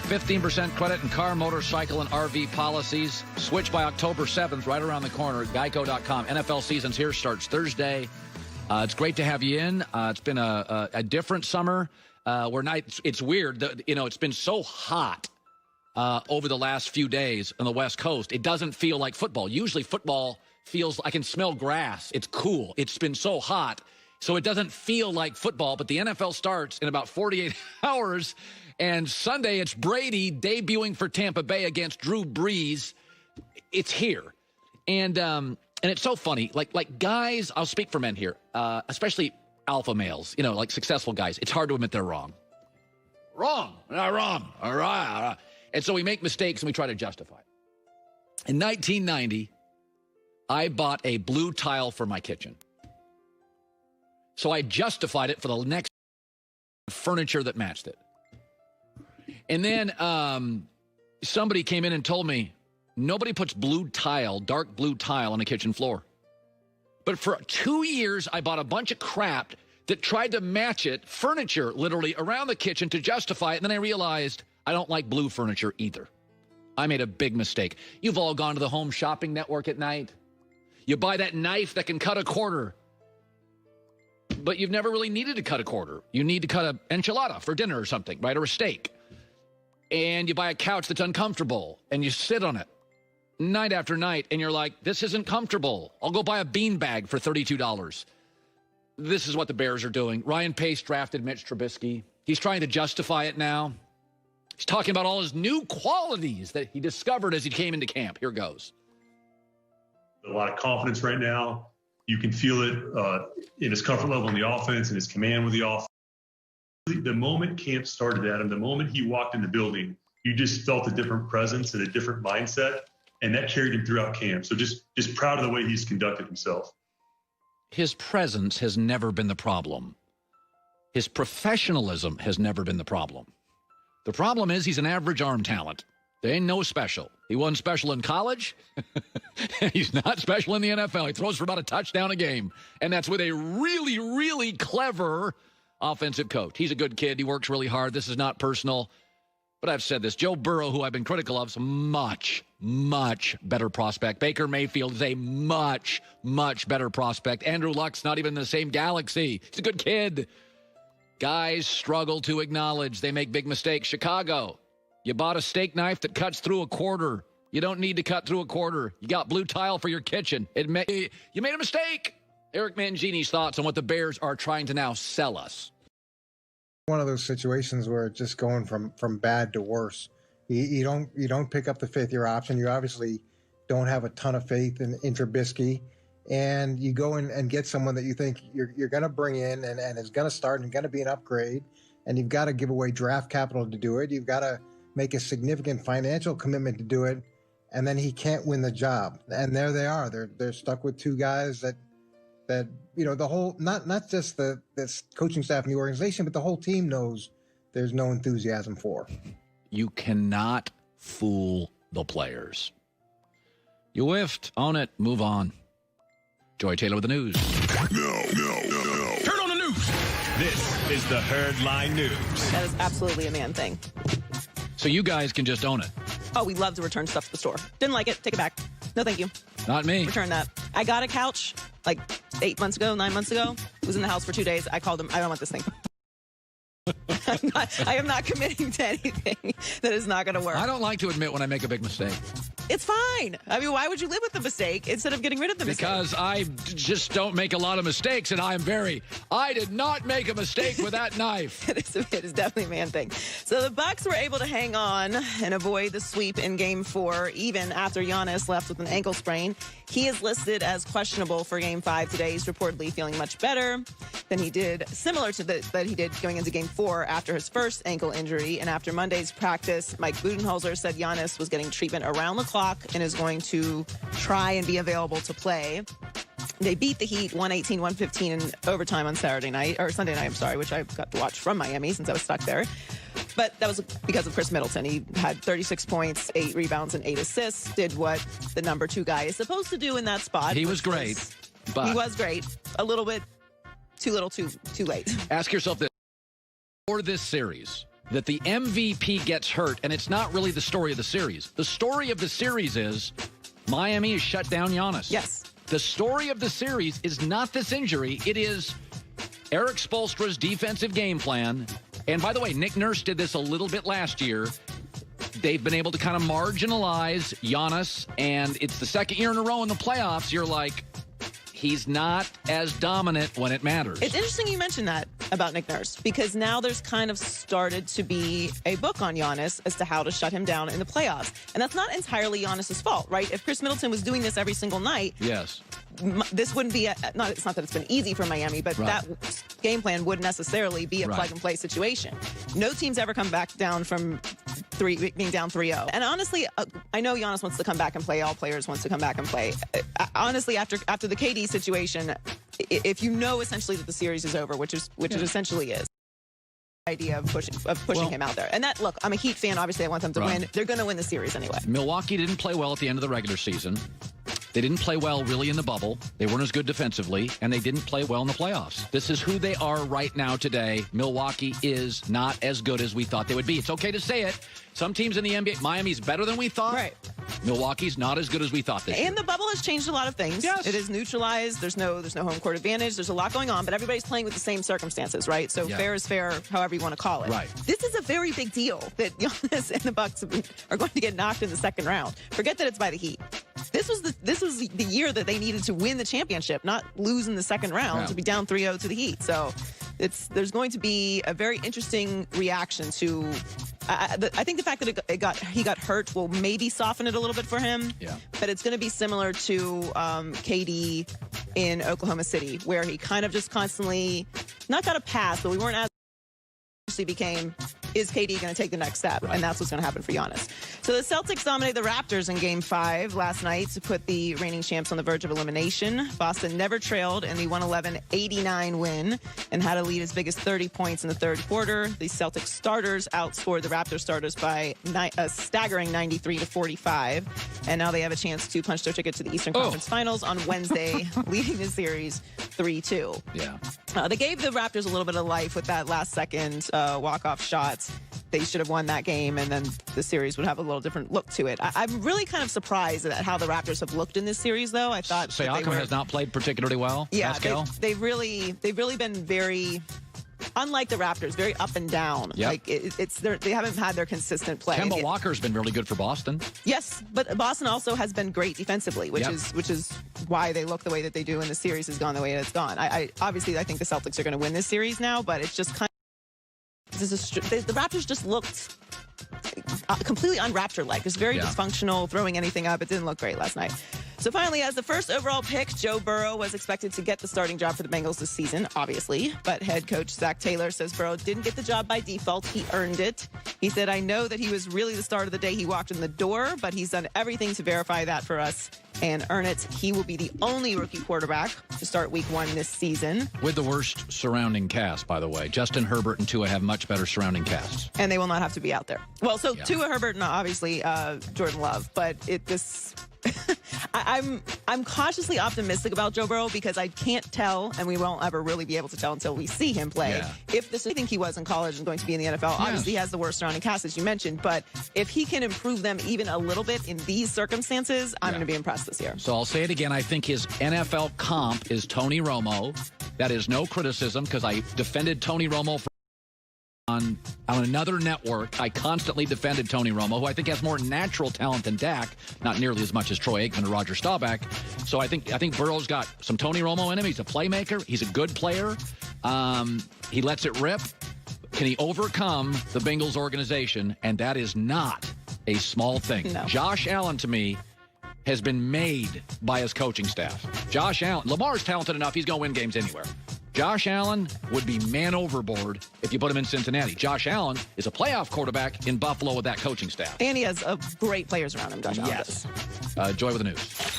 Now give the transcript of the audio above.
15% credit in car, motorcycle, and RV policies. Switch by October 7th, right around the corner at Geico.com. NFL season's here, starts Thursday. It's great to have you in. It's been a different summer. It's weird. It's been so hot over the last few days on the West Coast. It doesn't feel like football. Usually football feels, I can smell grass. It's cool. It's been so hot, so it doesn't feel like football. But the NFL starts in about 48 hours. And Sunday, it's Brady debuting for Tampa Bay against Drew Brees. It's here. And it's so funny. Like guys, I'll speak for men here, especially alpha males, like successful guys. It's hard to admit they're wrong. Wrong. Not wrong. All right. And so we make mistakes and we try to justify it. In 1990, I bought a blue tile for my kitchen. So I justified it for the next furniture that matched it. And then somebody came in and told me, nobody puts dark blue tile on a kitchen floor. But for 2 years, I bought a bunch of crap that tried to match it, furniture literally, around the kitchen to justify it. And then I realized I don't like blue furniture either. I made a big mistake. You've all gone to the Home Shopping Network at night. You buy that knife that can cut a quarter. But you've never really needed to cut a quarter. You need to cut an enchilada for dinner or something, right? Or a steak. And you buy a couch that's uncomfortable, and you sit on it night after night, and you're like, this isn't comfortable. I'll go buy a beanbag for $32. This is what the Bears are doing. Ryan Pace drafted Mitch Trubisky. He's trying to justify it now. He's talking about all his new qualities that he discovered as he came into camp. Here goes. A lot of confidence right now. You can feel it in his comfort level in the offense and his command with the offense. The moment camp started, Adam, the moment he walked in the building, you just felt a different presence and a different mindset, and that carried him throughout camp. So just proud of the way he's conducted himself. His presence has never been the problem. His professionalism has never been the problem. The problem is he's an average arm talent. There ain't no special. He wasn't special in college. He's not special in the NFL. He throws for about a touchdown a game, and that's with a really, really clever offensive coach. He's a good kid. He works really hard. This is not personal. But I've said this. Joe Burrow, who I've been critical of, is a much, much better prospect. Baker Mayfield is a much, much better prospect. Andrew Luck's not even in the same galaxy. He's a good kid. Guys struggle to acknowledge they make big mistakes. Chicago, you bought a steak knife that cuts through a quarter. You don't need to cut through a quarter. You got blue tile for your kitchen. You made a mistake. Eric Mangini's thoughts on what the Bears are trying to now sell us. One of those situations where it's just going from bad to worse. You don't pick up the fifth-year option. You obviously don't have a ton of faith in Trubisky, and you go in and get someone that you think you're going to bring in and is going to start and going to be an upgrade, and you've got to give away draft capital to do it. You've got to make a significant financial commitment to do it, and then he can't win the job. And there they are. They're stuck with two guys that the whole, not just this coaching staff and the organization, but the whole team knows there's no enthusiasm for. You cannot fool the players. You whiffed. Own it. Move on. Joy Taylor with the news. No. Turn on the news. This is the Herd Line News. That is absolutely a man thing. So you guys can just own it. Oh, we love to return stuff to the store. Didn't like it. Take it back. No, thank you. Not me. Return that. I got a couch like 9 months ago. It was in the house for 2 days. I called him. I don't want this thing. I am not committing to anything that is not going to work. I don't like to admit when I make a big mistake. It's fine. I mean, why would you live with the mistake instead of getting rid of the mistake? Because I just don't make a lot of mistakes, and I did not make a mistake with that knife. It is definitely a man thing. So the Bucks were able to hang on and avoid the sweep in Game 4, even after Giannis left with an ankle sprain. He is listed as questionable for Game 5 today. He's reportedly feeling much better than he did, similar to that he did going into Game 4 after his first ankle injury. And after Monday's practice, Mike Budenholzer said Giannis was getting treatment around the clock and is going to try and be available to play. They beat the Heat 118-115 in overtime on Sunday night, which I got to watch from Miami since I was stuck there. But that was because of Chris Middleton. He had 36 points, 8 rebounds, and 8 assists, did what the number 2 guy is supposed to do in that spot. He was great. He was great. A little bit too little, too late. Ask yourself this. For this series, that the MVP gets hurt, and it's not really the story of the series. The story of the series is Miami has shut down Giannis. Yes. The story of the series is not this injury. It is Eric Spoelstra's defensive game plan. And by the way, Nick Nurse did this a little bit last year. They've been able to kind of marginalize Giannis, and it's the second year in a row in the playoffs. You're like, he's not as dominant when it matters. It's interesting you mentioned that about Nick Nurse, because now there's kind of started to be a book on Giannis as to how to shut him down in the playoffs. And that's not entirely Giannis's fault, right? If Chris Middleton was doing this every single night, yes, this wouldn't be it's not that it's been easy for Miami, but right. that game plan wouldn't necessarily be a right. plug and play situation. No team's ever come back down from being down 3-0. And honestly, I know Giannis wants to come back and play. All players wants to come back and play. Honestly, after the KD situation, if you know essentially that the series is over, which it essentially is, idea of pushing him out there. And that, look, I'm a Heat fan. Obviously, I want them to right. win. They're going to win the series anyway. Milwaukee didn't play well at the end of the regular season. They didn't play well really in the bubble. They weren't as good defensively, and they didn't play well in the playoffs. This is who they are right now today. Milwaukee is not as good as we thought they would be. It's okay to say it. Some teams in the NBA, Miami's better than we thought. Right. Milwaukee's not as good as we thought this year. And the bubble has changed a lot of things. Yes. It is neutralized. There's no home court advantage. There's a lot going on, but everybody's playing with the same circumstances, right? So fair is fair, however you want to call it. Right. This is a very big deal that Giannis and the Bucks are going to get knocked in the second round. Forget that it's by the Heat. This was the year that they needed to win the championship, not lose in the second round to be down 3-0 to the Heat. So there's going to be a very interesting reaction to. I think the fact that he got hurt will maybe soften it a little bit for him. Yeah. But it's going to be similar to KD in Oklahoma City, where he kind of just constantly not got a pass, but we weren't as became, is KD going to take the next step? Right. And that's what's going to happen for Giannis. So the Celtics dominated the Raptors in Game 5 last night to put the reigning champs on the verge of elimination. Boston never trailed in the 111-89 win and had a lead as big as 30 points in the third quarter. The Celtics starters outscored the Raptors starters by a staggering 93-45. And now they have a chance to punch their ticket to the Eastern Conference Finals on Wednesday, leading the series 3-2. Yeah. They gave the Raptors a little bit of life with that last-second walk-off shot. They should have won that game, and then the series would have a little different look to it. I'm really kind of surprised at how the Raptors have looked in this series, though. I thought Siakam has not played particularly well. Yeah, Pascal? they've really been very. Unlike the Raptors, very up and down. Yep. Like they haven't had their consistent play. Kemba Walker's been really good for Boston. Yes, but Boston also has been great defensively, which is why they look the way that they do, and the series has gone the way it's gone. I obviously think the Celtics are going to win this series now, but it's just kind of the Raptors just looked completely un-Raptor-like. Just very dysfunctional, throwing anything up. It didn't look great last night. So finally, as the first overall pick, Joe Burrow was expected to get the starting job for the Bengals this season, obviously. But head coach Zach Taylor says Burrow didn't get the job by default. He earned it. He said, "I know that he was really the star of the day he walked in the door, but he's done everything to verify that for us and earn it. He will be the only rookie quarterback to start week 1 this season." With the worst surrounding cast, by the way. Justin Herbert and Tua have much better surrounding casts. And they will not have to be out there. Well, so Tua, Herbert, and obviously Jordan Love. But I'm cautiously optimistic about Joe Burrow because I can't tell, and we won't ever really be able to tell until we see him play. If this, I think he was in college and going to be in the NFL. Obviously, he has the worst surrounding cast, as you mentioned. But if he can improve them even a little bit in these circumstances, I'm going to be impressed this year. So I'll say it again. I think his NFL comp is Tony Romo. That is no criticism because I defended Tony Romo on another network. I constantly defended Tony Romo, who I think has more natural talent than Dak, not nearly as much as Troy Aikman or Roger Staubach. So I think Burrow's got some Tony Romo in him. He's a playmaker. He's a good player. He lets it rip. Can he overcome the Bengals organization? And that is not a small thing. No. Josh Allen, to me, has been made by his coaching staff. Josh Allen, Lamar's talented enough. He's going to win games anywhere. Josh Allen would be man overboard if you put him in Cincinnati. Josh Allen is a playoff quarterback in Buffalo with that coaching staff. And he has great players around him, Josh Allen. Yes. Joy with the news.